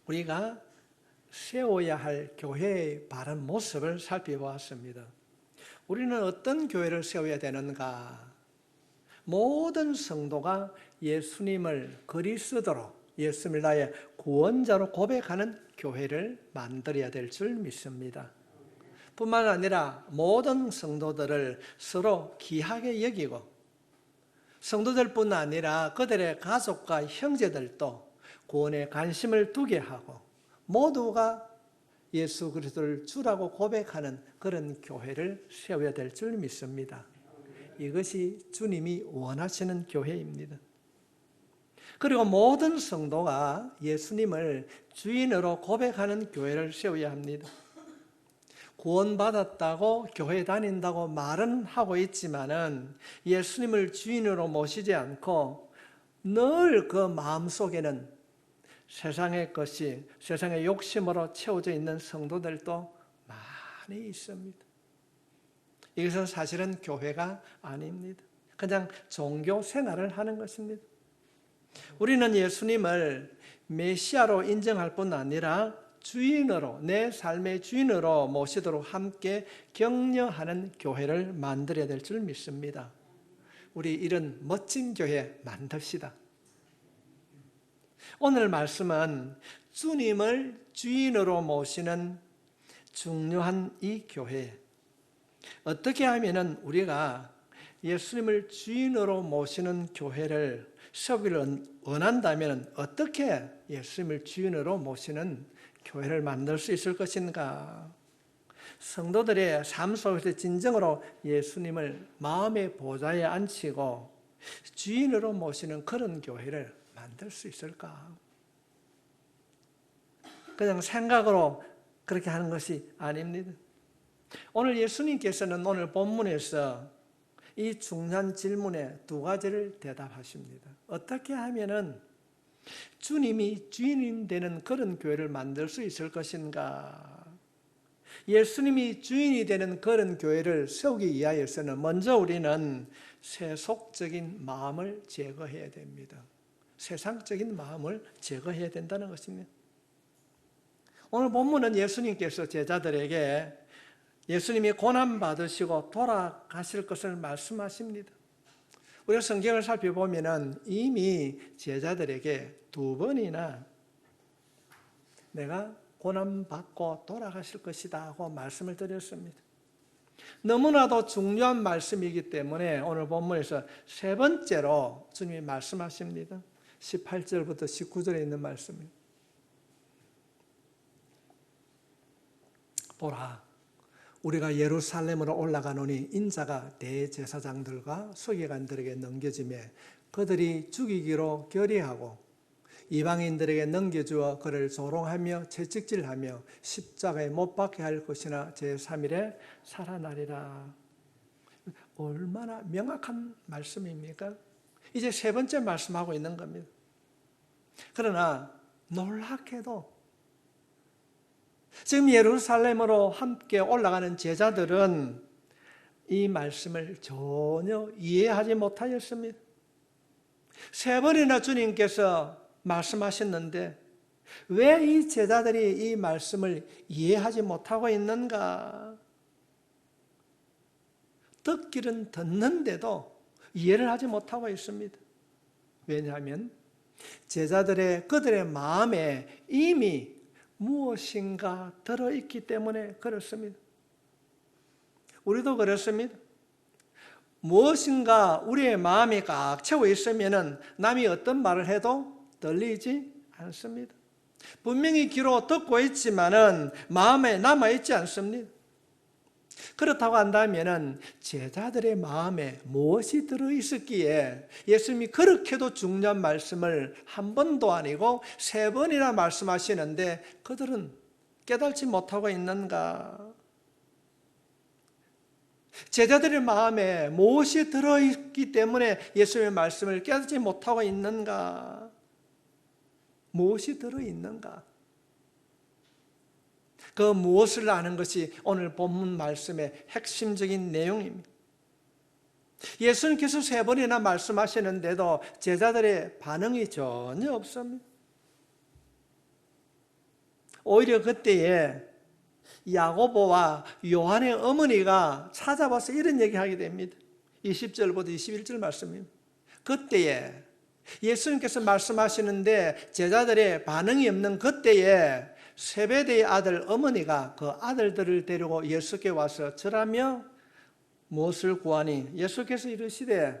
우리가 세워야 할 교회의 바른 모습을 살펴보았습니다. 우리는 어떤 교회를 세워야 되는가? 모든 성도가 예수님을 그리스도로, 예수님을 나의 구원자로 고백하는 교회를 만들어야 될 줄 믿습니다. 뿐만 아니라 모든 성도들을 서로 귀하게 여기고, 성도들뿐 아니라 그들의 가족과 형제들도 구원에 관심을 두게 하고 모두가 예수 그리스도를 주라고 고백하는 그런 교회를 세워야 될 줄 믿습니다. 이것이 주님이 원하시는 교회입니다. 그리고 모든 성도가 예수님을 주인으로 고백하는 교회를 세워야 합니다. 구원받았다고 교회 다닌다고 말은 하고 있지만은 예수님을 주인으로 모시지 않고 늘 그 마음속에는 세상의 것이, 세상의 욕심으로 채워져 있는 성도들도 많이 있습니다. 이것은 사실은 교회가 아닙니다. 그냥 종교 생활을 하는 것입니다. 우리는 예수님을 메시아로 인정할 뿐 아니라 주인으로, 내 삶의 주인으로 모시도록 함께 격려하는 교회를 만들어야 될 줄 믿습니다. 우리 이런 멋진 교회 만듭시다. 오늘 말씀은 주님을 주인으로 모시는 중요한 이 교회, 어떻게 하면 우리가 예수님을 주인으로 모시는 교회를 세우기를 원한다면 어떻게 예수님을 주인으로 모시는 교회를 만들 수 있을 것인가? 성도들의 삶 속에서 진정으로 예수님을 마음의 보좌에 앉히고 주인으로 모시는 그런 교회를 만들 수 있을까? 그냥 생각으로 그렇게 하는 것이 아닙니다. 오늘 예수님께서는 오늘 본문에서 이 중요한 질문에 두 가지를 대답하십니다. 어떻게 하면은 주님이 주인이 되는 그런 교회를 만들 수 있을 것인가? 예수님이 주인이 되는 그런 교회를 세우기 위하여서는 먼저 우리는 세속적인 마음을 제거해야 됩니다. 세상적인 마음을 제거해야 된다는 것입니다. 오늘 본문은 예수님께서 제자들에게 예수님이 고난받으시고 돌아가실 것을 말씀하십니다. 우리가 성경을 살펴보면 이미 제자들에게 두 번이나 내가 고난받고 돌아가실 것이다 하고 말씀을 드렸습니다. 너무나도 중요한 말씀이기 때문에 오늘 본문에서 세 번째로 주님이 말씀하십니다. 18절부터 19절에 있는 말씀입니다. 보라, 우리가 예루살렘으로 올라가노니 인자가 대제사장들과 서기관들에게 넘겨지매 그들이 죽이기로 결의하고 이방인들에게 넘겨주어 그를 조롱하며 채찍질하며 십자가에 못 박게 할 것이나 제3일에 살아나리라. 얼마나 명확한 말씀입니까? 이제 세 번째 말씀하고 있는 겁니다. 그러나 놀랍게도 지금 예루살렘으로 함께 올라가는 제자들은 이 말씀을 전혀 이해하지 못하였습니다. 세 번이나 주님께서 말씀하셨는데 왜 이 제자들이 이 말씀을 이해하지 못하고 있는가? 듣기는 듣는데도 이해를 하지 못하고 있습니다. 왜냐하면 그들의 마음에 이미 무엇인가 들어있기 때문에 그렇습니다. 우리도 그렇습니다. 무엇인가 우리의 마음이 꽉 채워 있으면 남이 어떤 말을 해도 들리지 않습니다. 분명히 귀로 듣고 있지만은 마음에 남아있지 않습니다. 그렇다고 한다면 제자들의 마음에 무엇이 들어있었기에 예수님이 그렇게도 중요한 말씀을 한 번도 아니고 세 번이나 말씀하시는데 그들은 깨닫지 못하고 있는가? 제자들의 마음에 무엇이 들어있기 때문에 예수님의 말씀을 깨닫지 못하고 있는가? 무엇이 들어있는가? 그 무엇을 아는 것이 오늘 본문 말씀의 핵심적인 내용입니다. 예수님께서 세 번이나 말씀하시는데도 제자들의 반응이 전혀 없습니다. 오히려 그때에 야고보와 요한의 어머니가 찾아와서 이런 얘기하게 됩니다. 20절부터 21절 말씀입니다. 그때에 예수님께서 말씀하시는데 제자들의 반응이 없는 그때에 세베대의 아들 어머니가 그 아들들을 데리고 예수께 와서 절하며 무엇을 구하니? 예수께서 이르시되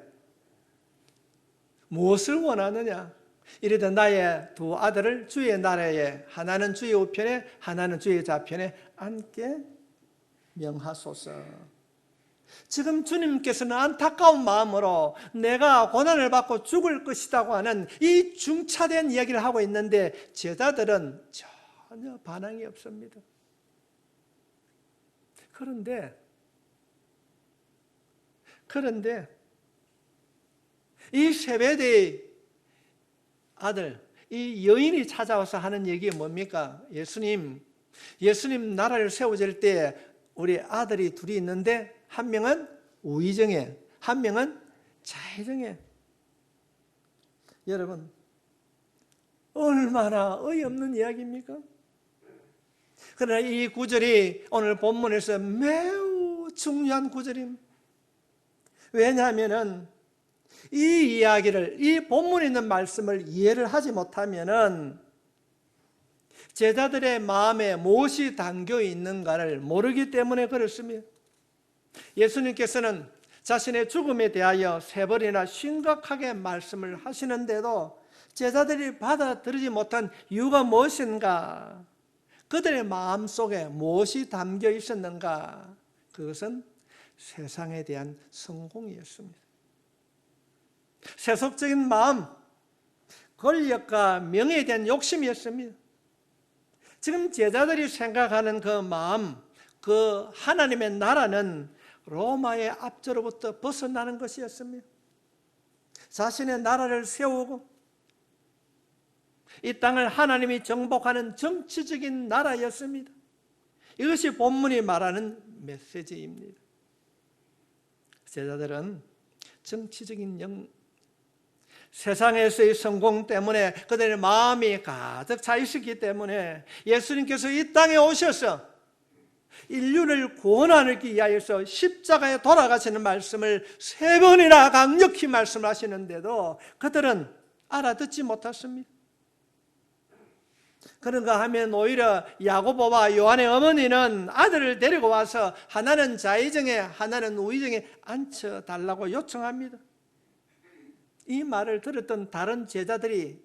무엇을 원하느냐? 이르되 나의 두 아들을 주의 나라에 하나는 주의 우편에 하나는 주의 좌편에 앉게 명하소서. 지금 주님께서는 안타까운 마음으로 내가 고난을 받고 죽을 것이라고 하는 이 중차대한 이야기를 하고 있는데 제자들은 전혀 반응이 없습니다. 그런데 이 세베대의 아들, 이 여인이 찾아와서 하는 얘기가 뭡니까? 예수님 나라를 세워질 때 우리 아들이 둘이 있는데 한 명은 우의정에, 한 명은 좌의정에. 여러분, 얼마나 어이없는 이야기입니까? 그러나 이 구절이 오늘 본문에서 매우 중요한 구절입니다. 왜냐하면 이 이야기를, 이 본문에 있는 말씀을 이해를 하지 못하면은 제자들의 마음에 무엇이 담겨 있는가를 모르기 때문에 그렇습니다. 예수님께서는 자신의 죽음에 대하여 세 번이나 심각하게 말씀을 하시는데도 제자들이 받아들이지 못한 이유가 무엇인가? 그들의 마음속에 무엇이 담겨 있었는가? 그것은 세상에 대한 성공이었습니다. 세속적인 마음, 권력과 명예에 대한 욕심이었습니다. 지금 제자들이 생각하는 그 마음, 그 하나님의 나라는 로마의 압제로부터 벗어나는 것이었습니다. 자신의 나라를 세우고 이 땅을 하나님이 정복하는 정치적인 나라였습니다. 이것이 본문이 말하는 메시지입니다. 제자들은 정치적인 세상에서의 성공 때문에 그들의 마음이 가득 차 있었기 때문에 예수님께서 이 땅에 오셔서 인류를 구원하기 위하여서 십자가에 돌아가시는 말씀을 세 번이나 강력히 말씀하시는데도 그들은 알아듣지 못했습니다. 그런가 하면 오히려 야고보와 요한의 어머니는 아들을 데리고 와서 하나는 좌의정에 하나는 우의정에 앉혀달라고 요청합니다. 이 말을 들었던 다른 제자들이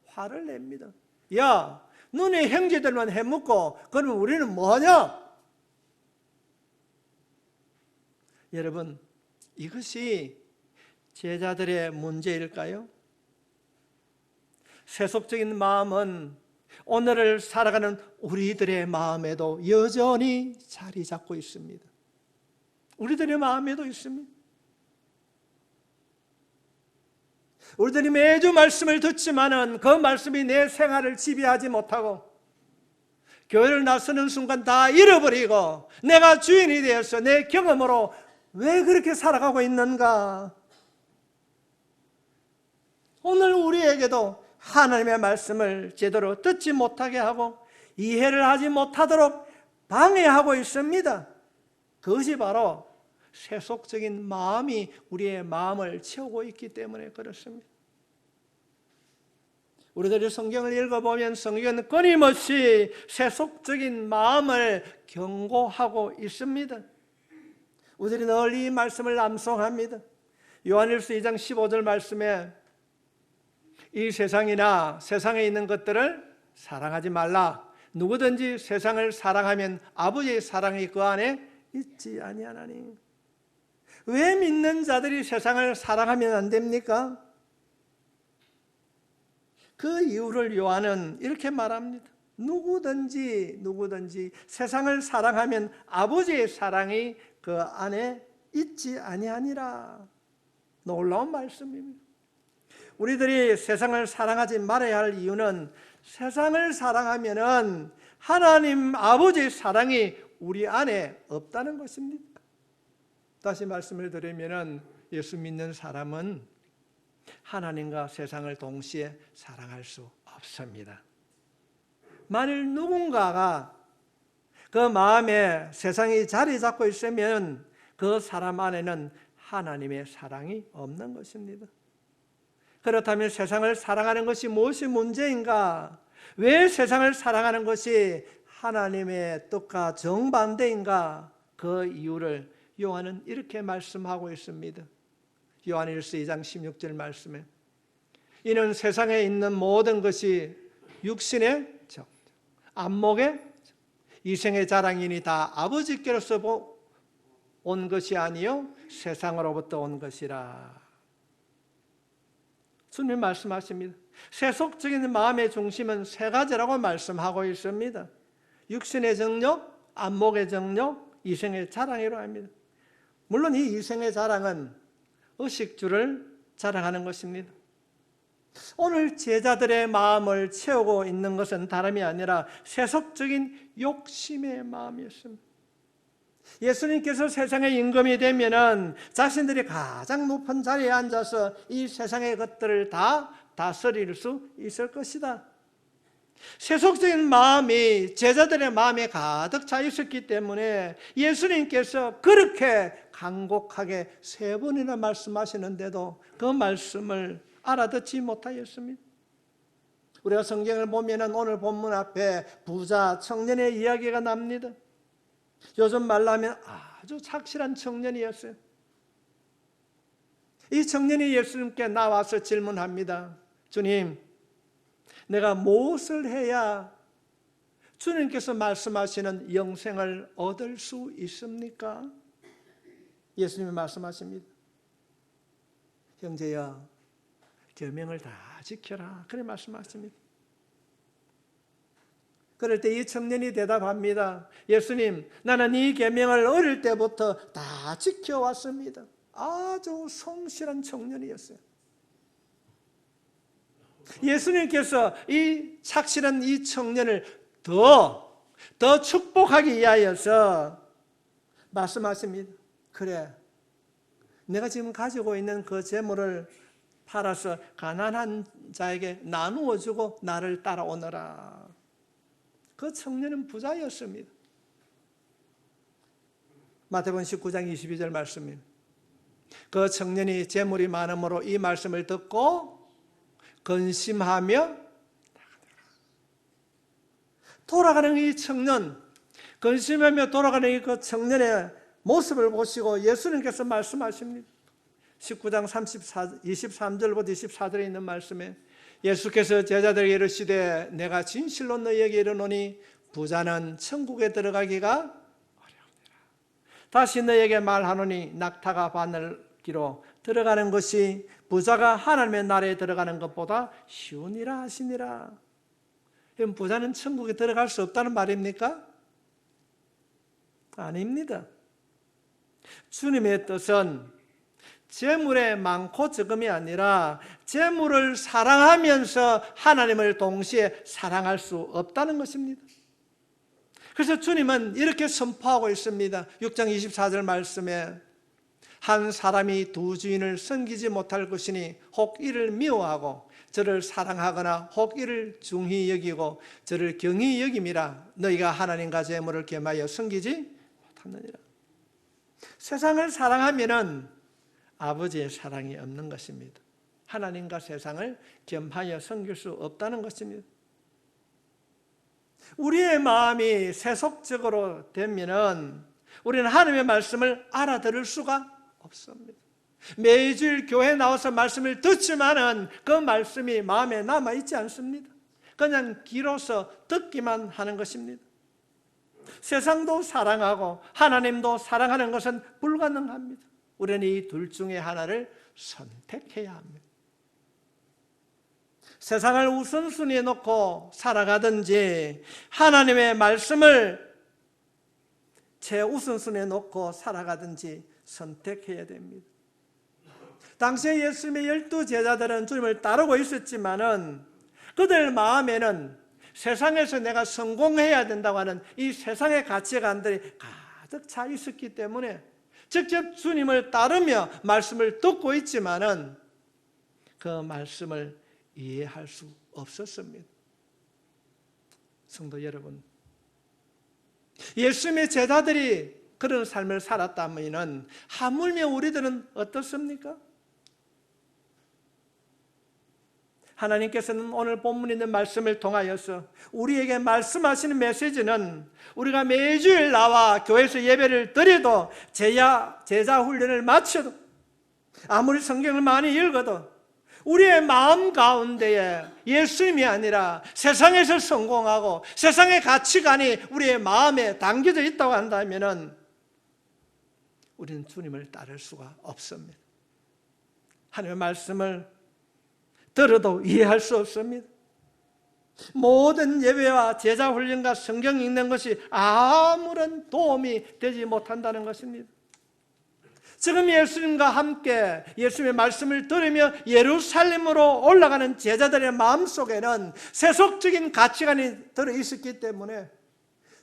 화를 냅니다. 야, 너네 형제들만 해먹고 그러면 우리는 뭐하냐? 여러분, 이것이 제자들의 문제일까요? 세속적인 마음은 오늘을 살아가는 우리들의 마음에도 여전히 자리 잡고 있습니다. 우리들의 마음에도 있습니다. 우리들이 매주 말씀을 듣지만은 그 말씀이 내 생활을 지배하지 못하고 교회를 나서는 순간 다 잃어버리고 내가 주인이 되어서 내 경험으로 왜 그렇게 살아가고 있는가? 오늘 우리에게도 하나님의 말씀을 제대로 듣지 못하게 하고 이해를 하지 못하도록 방해하고 있습니다. 그것이 바로 세속적인 마음이 우리의 마음을 채우고 있기 때문에 그렇습니다. 우리들이 성경을 읽어보면 성경은 끊임없이 세속적인 마음을 경고하고 있습니다. 우리들이 늘 이 말씀을 암송합니다. 요한일서 2장 15절 말씀에 이 세상이나 세상에 있는 것들을 사랑하지 말라. 누구든지 세상을 사랑하면 아버지의 사랑이 그 안에 있지 아니하나니. 왜 믿는 자들이 세상을 사랑하면 안 됩니까? 그 이유를 요한은 이렇게 말합니다. 누구든지 세상을 사랑하면 아버지의 사랑이 그 안에 있지 아니하니라. 놀라운 말씀입니다. 우리들이 세상을 사랑하지 말아야 할 이유는 세상을 사랑하면은 하나님 아버지의 사랑이 우리 안에 없다는 것입니다. 다시 말씀을 드리면은 예수 믿는 사람은 하나님과 세상을 동시에 사랑할 수 없습니다. 만일 누군가가 그 마음에 세상이 자리 잡고 있으면 그 사람 안에는 하나님의 사랑이 없는 것입니다. 그렇다면 세상을 사랑하는 것이 무엇이 문제인가? 왜 세상을 사랑하는 것이 하나님의 뜻과 정반대인가? 그 이유를 요한은 이렇게 말씀하고 있습니다. 요한일서 2장 16절 말씀에 이는 세상에 있는 모든 것이 육신의 정, 안목의 이생의 자랑이니 다 아버지께로서 온 것이 아니요 세상으로부터 온 것이라. 주님 말씀하십니다. 세속적인 마음의 중심은 세 가지라고 말씀하고 있습니다. 육신의 정욕, 안목의 정욕, 이생의 자랑이라고 합니다. 물론 이 이생의 자랑은 의식주를 자랑하는 것입니다. 오늘 제자들의 마음을 채우고 있는 것은 다름이 아니라 세속적인 욕심의 마음이었습니다. 예수님께서 세상의 임금이 되면은 자신들이 가장 높은 자리에 앉아서 이 세상의 것들을 다 다스릴 수 있을 것이다. 세속적인 마음이 제자들의 마음에 가득 차 있었기 때문에 예수님께서 그렇게 간곡하게 3번이나 말씀하시는데도 그 말씀을 알아듣지 못하였습니다. 우리가 성경을 보면 오늘 본문 앞에 부자 청년의 이야기가 납니다. 요즘 말로 하면 아주 착실한 청년이었어요. 이 청년이 예수님께 나와서 질문합니다. 주님, 내가 무엇을 해야 주님께서 말씀하시는 영생을 얻을 수 있습니까? 예수님이 말씀하십니다. 형제여, 계명을 다 지켜라. 그래 말씀하십니다. 그럴 때 이 청년이 대답합니다. 예수님, 나는 이 계명을 어릴 때부터 다 지켜왔습니다. 아주 성실한 청년이었어요. 예수님께서 이 착실한 이 청년을 더 축복하기 위하여서 말씀하십니다. 그래, 내가 지금 가지고 있는 그 재물을 팔아서 가난한 자에게 나누어 주고 나를 따라오너라. 그 청년은 부자였습니다. 마태복음 19장 22절 말씀입니다. 그 청년이 재물이 많음으로 이 말씀을 듣고 근심하며 돌아가는 이 청년, 근심하며 돌아가는 이 그 청년의 모습을 보시고 예수님께서 말씀하십니다. 19장 23절부터 24절에 있는 말씀에 예수께서 제자들에게 이르시되 내가 진실로 너희에게 이르노니 부자는 천국에 들어가기가 어려우니라. 다시 너희에게 말하노니 낙타가 바늘기로 들어가는 것이 부자가 하나님의 나라에 들어가는 것보다 쉬우니라 하시니라. 그럼 부자는 천국에 들어갈 수 없다는 말입니까? 아닙니다. 주님의 뜻은 재물의 많고 적음이 아니라 재물을 사랑하면서 하나님을 동시에 사랑할 수 없다는 것입니다. 그래서 주님은 이렇게 선포하고 있습니다. 6장 24절 말씀에 한 사람이 두 주인을 섬기지 못할 것이니 혹 이를 미워하고 저를 사랑하거나 혹 이를 중히 여기고 저를 경히 여김이라. 너희가 하나님과 재물을 겸하여 섬기지 못하느니라. 세상을 사랑하면은 아버지의 사랑이 없는 것입니다. 하나님과 세상을 겸하여 섬길 수 없다는 것입니다. 우리의 마음이 세속적으로 되면은 우리는 하나님의 말씀을 알아들을 수가 없습니다. 매주일 교회에 나와서 말씀을 듣지만은 그 말씀이 마음에 남아있지 않습니다. 그냥 귀로서 듣기만 하는 것입니다. 세상도 사랑하고 하나님도 사랑하는 것은 불가능합니다. 우리는 이 둘 중에 하나를 선택해야 합니다. 세상을 우선순위에 놓고 살아가든지 하나님의 말씀을 최우선순위에 놓고 살아가든지 선택해야 됩니다. 당시에 예수님의 12제자들은 주님을 따르고 있었지만은 그들 마음에는 세상에서 내가 성공해야 된다고 하는 이 세상의 가치관들이 가득 차 있었기 때문에 직접 주님을 따르며 말씀을 듣고 있지만은 그 말씀을 이해할 수 없었습니다. 성도 여러분, 예수님의 제자들이 그런 삶을 살았다면 하물며 우리들은 어떻습니까? 하나님께서는 오늘 본문에 있는 말씀을 통하여서 우리에게 말씀하시는 메시지는 우리가 매주일 나와 교회에서 예배를 드려도 제자 훈련을 마쳐도 아무리 성경을 많이 읽어도 우리의 마음 가운데에 예수님이 아니라 세상에서 성공하고 세상의 가치관이 우리의 마음에 담겨져 있다고 한다면 우리는 주님을 따를 수가 없습니다. 하나님의 말씀을 들어도 이해할 수 없습니다. 모든 예배와 제자 훈련과 성경 읽는 것이 아무런 도움이 되지 못한다는 것입니다. 지금 예수님과 함께 예수님의 말씀을 들으며 예루살렘으로 올라가는 제자들의 마음속에는 세속적인 가치관이 들어있었기 때문에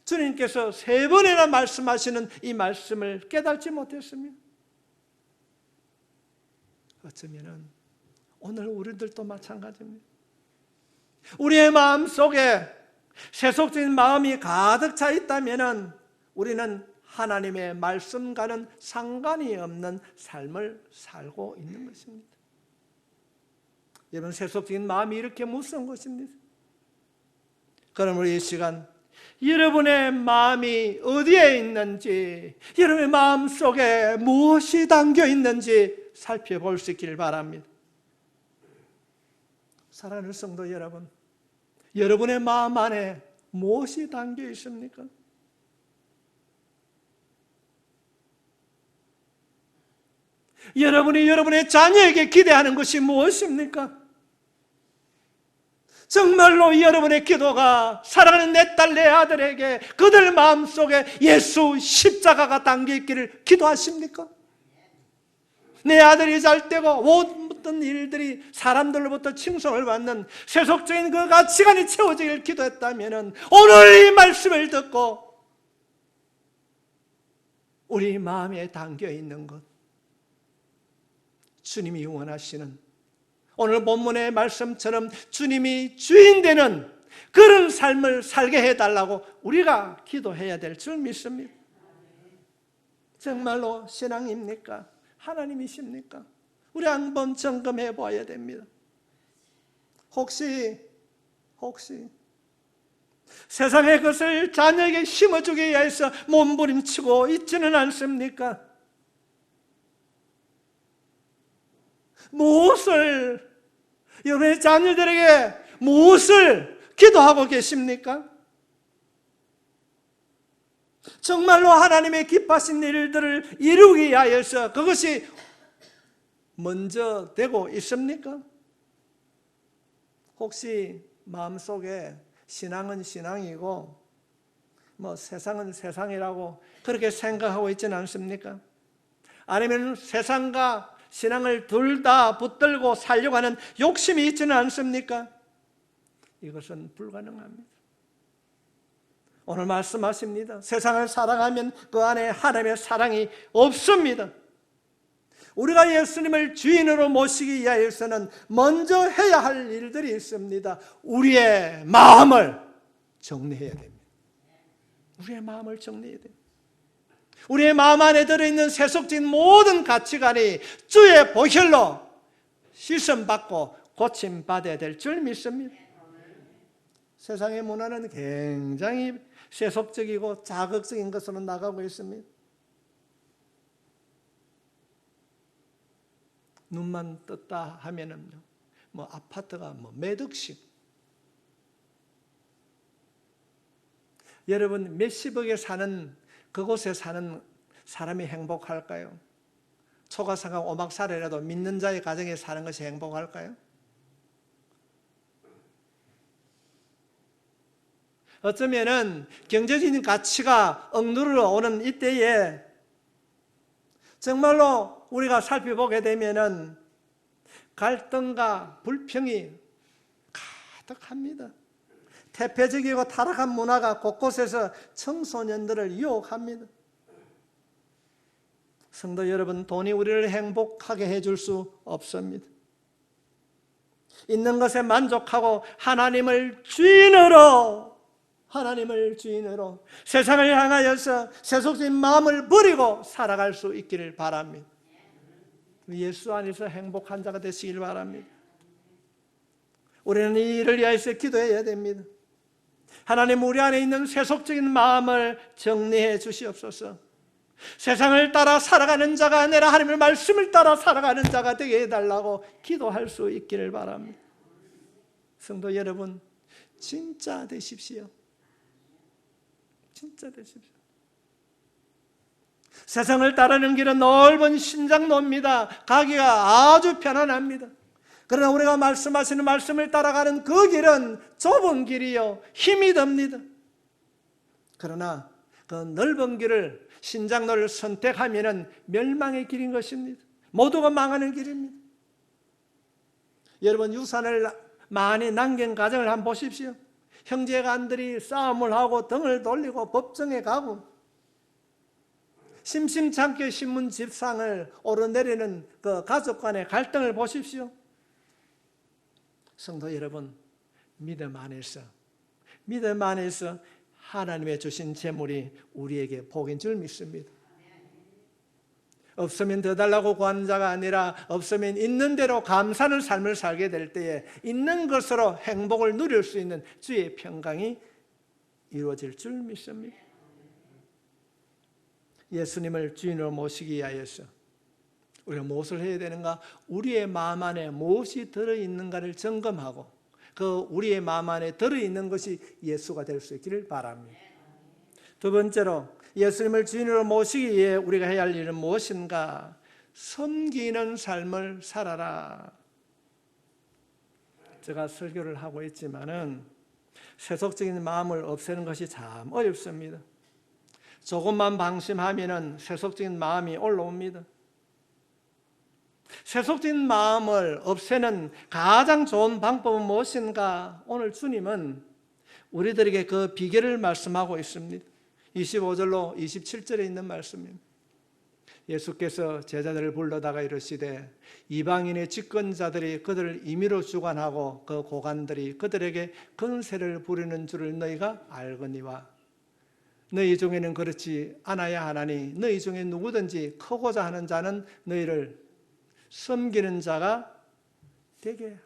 주님께서 3번이나 말씀하시는 이 말씀을 깨닫지 못했습니다. 어쩌면 오늘 우리들도 마찬가지입니다. 우리의 마음속에 세속적인 마음이 가득 차 있다면 우리는 하나님의 말씀과는 상관이 없는 삶을 살고 있는 것입니다. 여러분, 세속적인 마음이 이렇게 무서운 것입니다. 그러므로 이 시간 여러분의 마음이 어디에 있는지, 여러분의 마음속에 무엇이 담겨 있는지 살펴볼 수 있기를 바랍니다. 사랑하는 성도 여러분, 여러분의 마음 안에 무엇이 담겨 있습니까? 여러분이 여러분의 자녀에게 기대하는 것이 무엇입니까? 정말로 여러분의 기도가 사랑하는 내 딸, 내 아들에게 그들 마음속에 예수 십자가가 담겨 있기를 기도하십니까? 내 아들이 잘 되고 모든 일들이 사람들로부터 칭송을 받는 세속적인 그 가치관이 채워지길 기도했다면 오늘 이 말씀을 듣고 우리 마음에 담겨 있는 것, 주님이 원하시는 오늘 본문의 말씀처럼 주님이 주인 되는 그런 삶을 살게 해달라고 우리가 기도해야 될 줄 믿습니다. 정말로 신앙입니까? 하나님이십니까? 우리 한번 점검해 봐야 됩니다. 혹시 세상의 것을 자녀에게 심어주기 위해서 몸부림치고 있지는 않습니까? 무엇을, 여러분의 자녀들에게 무엇을 기도하고 계십니까? 정말로 하나님의 기뻐하신 일들을 이루기 위하여서 그것이 먼저 되고 있습니까? 혹시 마음속에 신앙은 신앙이고 세상은 세상이라고 그렇게 생각하고 있지는 않습니까? 아니면 세상과 신앙을 둘 다 붙들고 살려고 하는 욕심이 있지는 않습니까? 이것은 불가능합니다. 오늘 말씀하십니다. 세상을 사랑하면 그 안에 하나님의 사랑이 없습니다. 우리가 예수님을 주인으로 모시기 위해서는 먼저 해야 할 일들이 있습니다. 우리의 마음을 정리해야 됩니다. 우리의 마음을 정리해야 됩니다. 우리의 마음 안에 들어있는 세속적인 모든 가치관이 주의 보혈로 씻음받고 고침받아야 될 줄 믿습니다. 세상의 문화는 굉장히 세속적이고 자극적인 것으로 나가고 있습니다. 눈만 떴다 하면은 아파트가 몇 억씩. 여러분, 몇십억에 사는 그곳에 사는 사람이 행복할까요? 초가상가 오막살이라도 믿는 자의 가정에 사는 것이 행복할까요? 어쩌면은 경제적인 가치가 억누르러 오는 이때에 정말로 우리가 살펴보게 되면은 갈등과 불평이 가득합니다. 태폐적이고 타락한 문화가 곳곳에서 청소년들을 유혹합니다. 성도 여러분, 돈이 우리를 행복하게 해줄 수 없습니다. 있는 것에 만족하고 하나님을 주인으로 하나님을 주인으로 세상을 향하여서 세속적인 마음을 버리고 살아갈 수 있기를 바랍니다. 예수 안에서 행복한 자가 되시길 바랍니다. 우리는 이 일을 위해서 기도해야 됩니다. 하나님, 우리 안에 있는 세속적인 마음을 정리해 주시옵소서. 세상을 따라 살아가는 자가 아니라 하나님의 말씀을 따라 살아가는 자가 되게 해달라고 기도할 수 있기를 바랍니다. 성도 여러분, 진짜 되십시오. 진짜 되십시오. 세상을 따르는 길은 넓은 신장로입니다. 가기가 아주 편안합니다. 그러나 우리가 말씀하시는 말씀을 따라가는 그 길은 좁은 길이요, 힘이 듭니다. 그러나 그 넓은 길을, 신장로를 선택하면 멸망의 길인 것입니다. 모두가 망하는 길입니다. 여러분, 유산을 많이 남긴 가정을 한번 보십시오. 형제간들이 싸움을 하고 등을 돌리고 법정에 가고 심심찮게 신문 집상을 오르내리는 그 가족 간의 갈등을 보십시오. 성도 여러분, 믿음 안에서 하나님의 주신 재물이 우리에게 복인 줄 믿습니다. 없으면 더 달라고 구하는 자가 아니라 없으면 있는 대로 감사하는 삶을 살게 될 때에 있는 것으로 행복을 누릴 수 있는 주의 평강이 이루어질 줄 믿습니다. 예수님을 주인으로 모시기 위하여서 우리가 무엇을 해야 되는가? 우리의 마음 안에 무엇이 들어있는가를 점검하고 그 우리의 마음 안에 들어있는 것이 예수가 될 수 있기를 바랍니다. 두 번째로, 예수님을 주인으로 모시기 위해 우리가 해야 할 일은 무엇인가? 섬기는 삶을 살아라. 제가 설교를 하고 있지만은 세속적인 마음을 없애는 것이 참 어렵습니다. 조금만 방심하면은 세속적인 마음이 올라옵니다. 세속적인 마음을 없애는 가장 좋은 방법은 무엇인가? 오늘 주님은 우리들에게 그 비결을 말씀하고 있습니다. 25절로 27절에 있는 말씀입니다. 예수께서 제자들을 불러다가 이르시되 이방인의 집권자들이 그들을 임의로 주관하고 그 고관들이 그들에게 권세를 부리는 줄을 너희가 알거니와 너희 중에는 그렇지 않아야 하나니 너희 중에 누구든지 크고자 하는 자는 너희를 섬기는 자가 되게 하고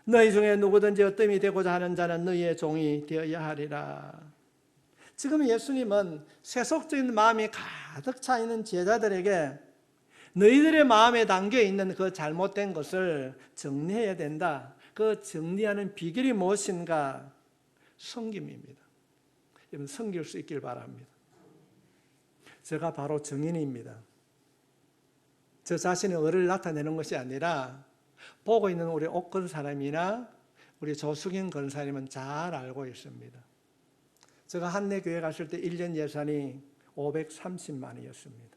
너희 중에 누구든지 어뜸이 되고자 하는 자는 너희의 종이 되어야 하리라. 지금 예수님은 세속적인 마음이 가득 차 있는 제자들에게 너희들의 마음에 담겨 있는 그 잘못된 것을 정리해야 된다. 그 정리하는 비결이 무엇인가? 섬김입니다. 여러분, 섬길 수 있길 바랍니다. 제가 바로 증인입니다. 저 자신의 의를 나타내는 것이 아니라 보고 있는 우리 옥근 사람이나 우리 조숙인 권사님은 잘 알고 있습니다. 제가 한내 교회 갔을 때 1년 예산이 530만 원이었습니다.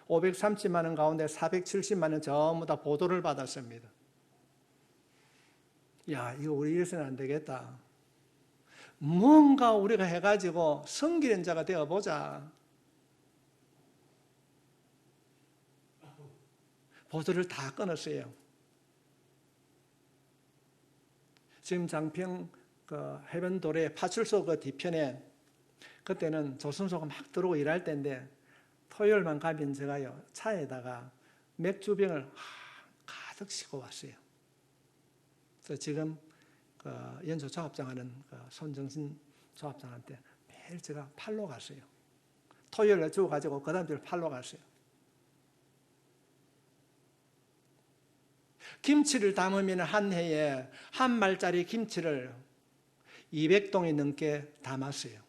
530만 원 가운데 470만 원 전부 다 보도를 받았습니다. 야, 이거 우리 이래서는 안 되겠다. 뭔가 우리가 해가지고 섬기는 자가 되어보자. 보도를 다 끊었어요. 지금 장평 그 해변도로의 파출소 그 뒤편에 그때는 조선소가 막 들어오고 일할 때인데 토요일만 가면 제가요 차에다가 맥주병을 가득 싣고 왔어요. 그래서 지금 그 연소 조합장하는 그 손정신 조합장한테 매일 제가 팔로 갔어요. 토요일에 주워가지고 그 다음 주에 팔로 갔어요. 김치를 담으면 한 해에 한 말짜리 김치를 200동이 넘게 담았어요.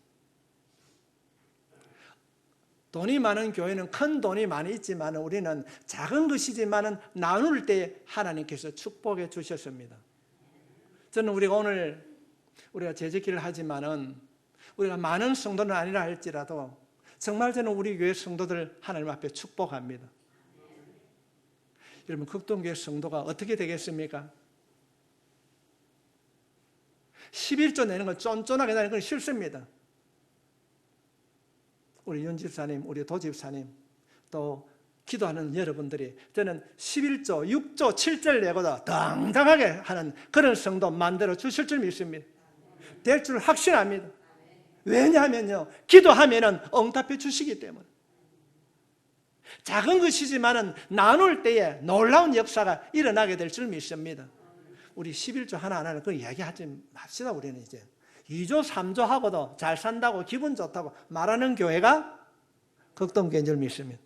돈이 많은 교회는 큰 돈이 많이 있지만 우리는 작은 것이지만 나눌 때 하나님께서 축복해 주셨습니다. 저는 우리가 재직기를 하지만은 우리가 많은 성도는 아니라 할지라도 정말 저는 우리 교회 성도들 하나님 앞에 축복합니다. 여러분, 극동교회 성도가 어떻게 되겠습니까? 11조 내는 건 쫀쫀하게 내는 건 싫습니다. 우리 윤 집사님, 우리 도 집사님, 또 기도하는 여러분들이 저는 11조, 6조, 7조를 내고도 당당하게 하는 그런 성도 만들어 주실 줄 믿습니다. 될 줄 확신합니다. 왜냐하면요, 기도하면은 응답해 주시기 때문에. 작은 것이지만은 나눌 때에 놀라운 역사가 일어나게 될 줄 믿습니다. 우리 11조 하나하나는 그 이야기하지 맙시다. 우리는 이제 2조 3조 하고도 잘 산다고 기분 좋다고 말하는 교회가 극동교회인 줄 믿습니다.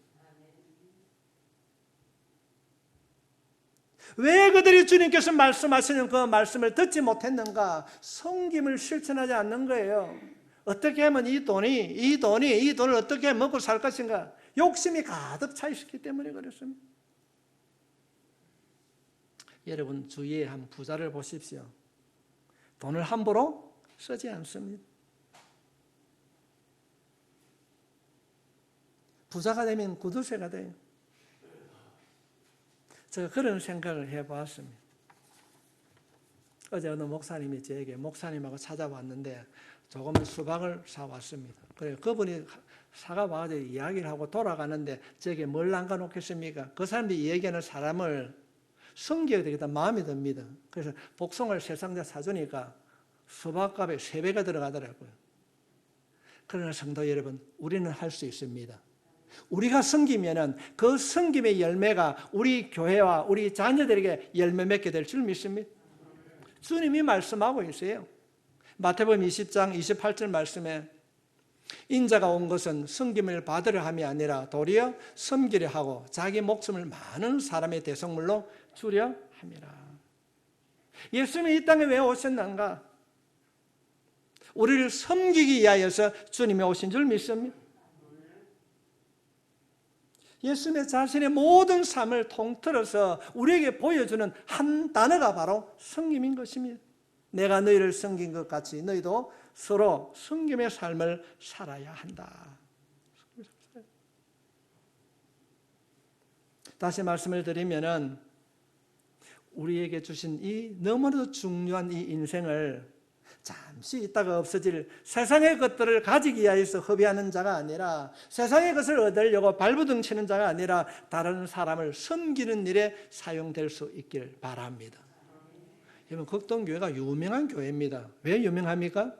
왜 그들이 주님께서 말씀하시는 그 말씀을 듣지 못했는가? 섬김을 실천하지 않는 거예요. 어떻게 하면 이 돈을 어떻게 먹고 살 것인가? 욕심이 가득 차 있었기 때문에 그렇습니다. 여러분 주위에 한 부자를 보십시오. 돈을 함부로 쓰지 않습니다. 부자가 되면 구두쇠가 돼요. 제가 그런 생각을 해보았습니다. 어제 어느 목사님이 저에게 목사님하고 찾아왔는데 조금은 수박을 사왔습니다. 그래 그분이 사가 와가지고 이야기를 하고 돌아가는데 저에게 뭘 남겨놓겠습니까? 그 사람들이 얘기하는 사람을 섬겨야 되겠다 마음이 듭니다. 그래서 복숭아를 3상자 사주니까 수박값에 3배가 들어가더라고요. 그러나 성도 여러분, 우리는 할 수 있습니다. 우리가 섬기면은 그 섬김의 열매가 우리 교회와 우리 자녀들에게 열매 맺게 될 줄 믿습니다. 주님이 말씀하고 있어요. 마태복음 20장 28절 말씀에 인자가 온 것은 섬김을 받으려 함이 아니라 도리어 섬기려 하고 자기 목숨을 많은 사람의 대속물로 주려 함이라. 예수님이 이 땅에 왜 오셨는가? 우리를 섬기기 위하여서 주님이 오신 줄 믿습니다. 예수님의 자신의 모든 삶을 통틀어서 우리에게 보여주는 한 단어가 바로 섬김인 것입니다. 내가 너희를 섬긴 것 같이 너희도 서로 섬김의 삶을 살아야 한다. 다시 말씀을 드리면은 우리에게 주신 이 너무나도 중요한 이 인생을 잠시 있다가 없어질 세상의 것들을 가지기 위해서 허비하는 자가 아니라 세상의 것을 얻으려고 발부둥 치는 자가 아니라 다른 사람을 섬기는 일에 사용될 수 있길 바랍니다. 여러분 극동교회가 유명한 교회입니다. 왜 유명합니까?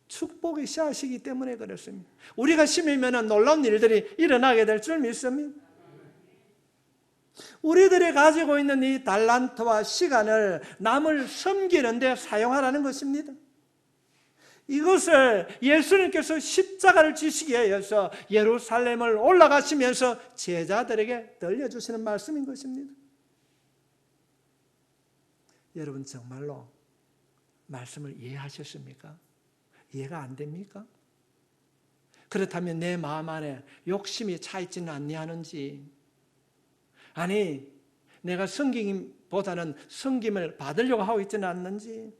축복의 씨앗이기 때문에 그렇습니다. 우리가 심으면 놀라운 일들이 일어나게 될 줄 믿습니다. 우리들이 가지고 있는 이 달란트와 시간을 남을 섬기는 데 사용하라는 것입니다. 이것을 예수님께서 십자가를 지시기 위해서 예루살렘을 올라가시면서 제자들에게 들려주시는 말씀인 것입니다. 여러분 정말로 말씀을 이해하셨습니까? 이해가 안 됩니까? 그렇다면 내 마음 안에 욕심이 차 있지는 않냐는지, 아니 내가 섬김보다는 섬김을 받으려고 하고 있지는 않는지,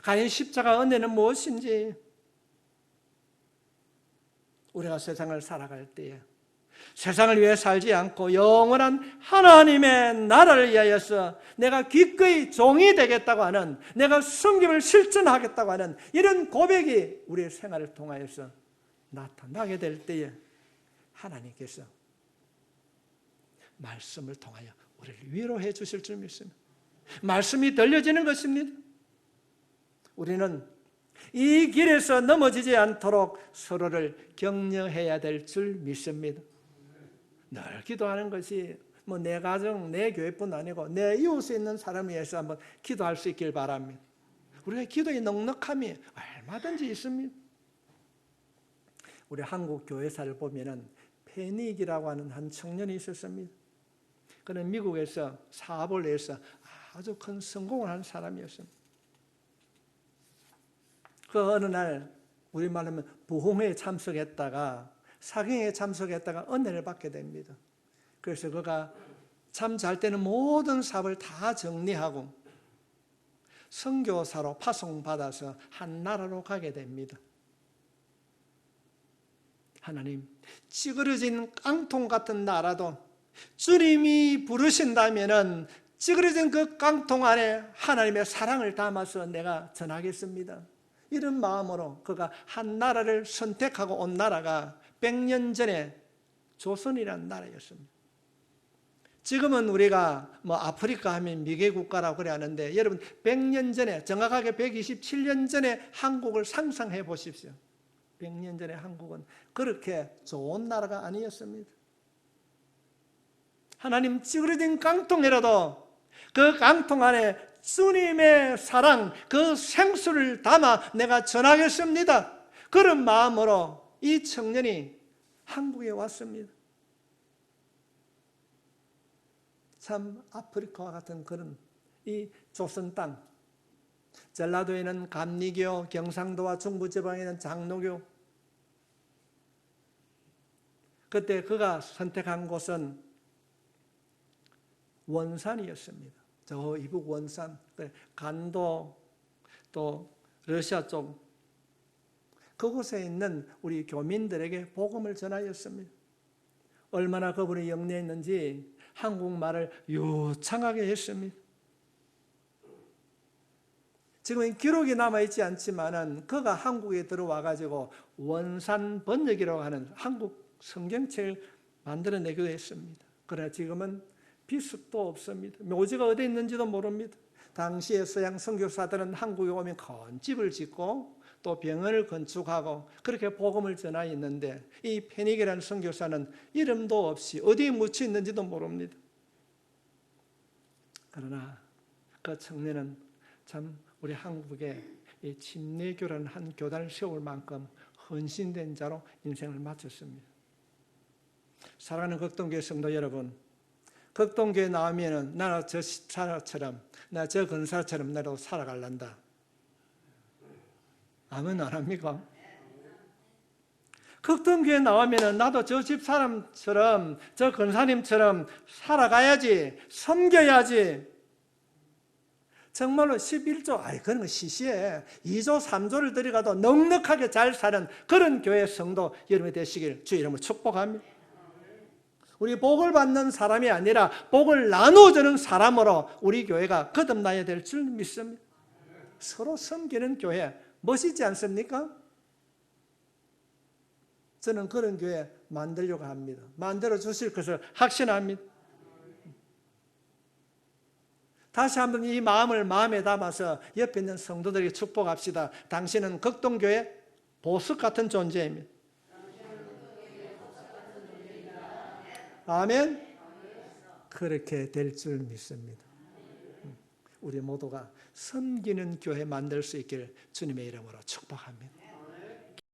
과연 십자가 은혜는 무엇인지, 우리가 세상을 살아갈 때에 세상을 위해 살지 않고 영원한 하나님의 나라를 위하여서 내가 기꺼이 종이 되겠다고 하는, 내가 섬김을 실천하겠다고 하는 이런 고백이 우리의 생활을 통하여서 나타나게 될 때에 하나님께서 말씀을 통하여 우리를 위로해 주실 줄 믿습니다. 말씀이 들려지는 것입니다. 우리는 이 길에서 넘어지지 않도록 서로를 격려해야 될 줄 믿습니다. 늘 기도하는 것이 뭐 내 가정, 내 교회뿐 아니고 내 이웃에 있는 사람을 위해서 한번 기도할 수 있길 바랍니다. 우리가 기도의 넉넉함이 얼마든지 있습니다. 우리 한국 교회사를 보면은 페닉이라고 하는 한 청년이 있었습니다. 그는 미국에서 사업을 해서 아주 큰 성공을 한 사람이었습니다. 그 어느 날 우리말로 하면 부흥회에 참석했다가 사경에 참석했다가 은혜를 받게 됩니다. 그래서 그가 참 잘 때는 모든 사업을 다 정리하고 선교사로 파송받아서 한 나라로 가게 됩니다. 하나님, 찌그러진 깡통 같은 나라도 주님이 부르신다면은 찌그러진 그 깡통 안에 하나님의 사랑을 담아서 내가 전하겠습니다. 이런 마음으로 그가 한 나라를 선택하고 온 나라가 100년 전에 조선이라는 나라였습니다. 지금은 우리가 뭐 아프리카 하면 미개 국가라고 그래 하는데 여러분 100년 전에 정확하게 127년 전에 한국을 상상해 보십시오. 100년 전에 한국은 그렇게 좋은 나라가 아니었습니다. 하나님 찌그러진 깡통이라도 그 깡통 안에 주님의 사랑, 그 생수를 담아 내가 전하겠습니다. 그런 마음으로 이 청년이 한국에 왔습니다. 참 아프리카와 같은 그런 이 조선 땅, 전라도에는 감리교, 경상도와 중부지방에는 장로교. 그때 그가 선택한 곳은 원산이었습니다. 저 이북 원산, 간도 또 러시아 쪽 그곳에 있는 우리 교민들에게 복음을 전하였습니다. 얼마나 그분이 영리했는지 한국말을 유창하게 했습니다. 지금 기록이 남아있지 않지만은 그가 한국에 들어와 가지고 원산 번역이라고 하는 한국 성경책을 만들어내기도 했습니다. 그러나 지금은 비습도 없습니다. 묘지가 어디 있는지도 모릅니다. 당시에 서양 선교사들은 한국에 오면 큰 집을 짓고 또 병원을 건축하고 그렇게 복음을 전하였는데 이 페닉이라는 선교사는 이름도 없이 어디에 묻혀 있는지도 모릅니다. 그러나 그 청년은 참 우리 한국에 이 침례교라는 한 교단을 세울 만큼 헌신된 자로 인생을 마쳤습니다. 사랑하는 극동교회 성도 여러분, 극동교회 나오면은 나는 저 사람처럼, 나 저 근사처럼 나도 살아갈란다. 아멘 안 합니까? 극동교회 나오면은 나도 저 집 사람처럼, 저 근사님처럼 살아가야지, 섬겨야지. 정말로 11조, 그런 거 시시해. 2조, 3조를 들여가도 넉넉하게 잘 사는 그런 교회 성도 여러분이 되시길 주의 이름으로 축복합니다. 우리 복을 받는 사람이 아니라 복을 나눠주는 사람으로 우리 교회가 거듭나야 될 줄 믿습니다. 서로 섬기는 교회 멋있지 않습니까? 저는 그런 교회 만들려고 합니다. 만들어 주실 것을 확신합니다. 다시 한번 이 마음을 마음에 담아서 옆에 있는 성도들에게 축복합시다. 당신은 극동교회 보석 같은 존재입니다. 아멘. 그렇게 될 줄 믿습니다. 우리 모두가 섬기는 교회 만들 수 있기를 주님의 이름으로 축복합니다.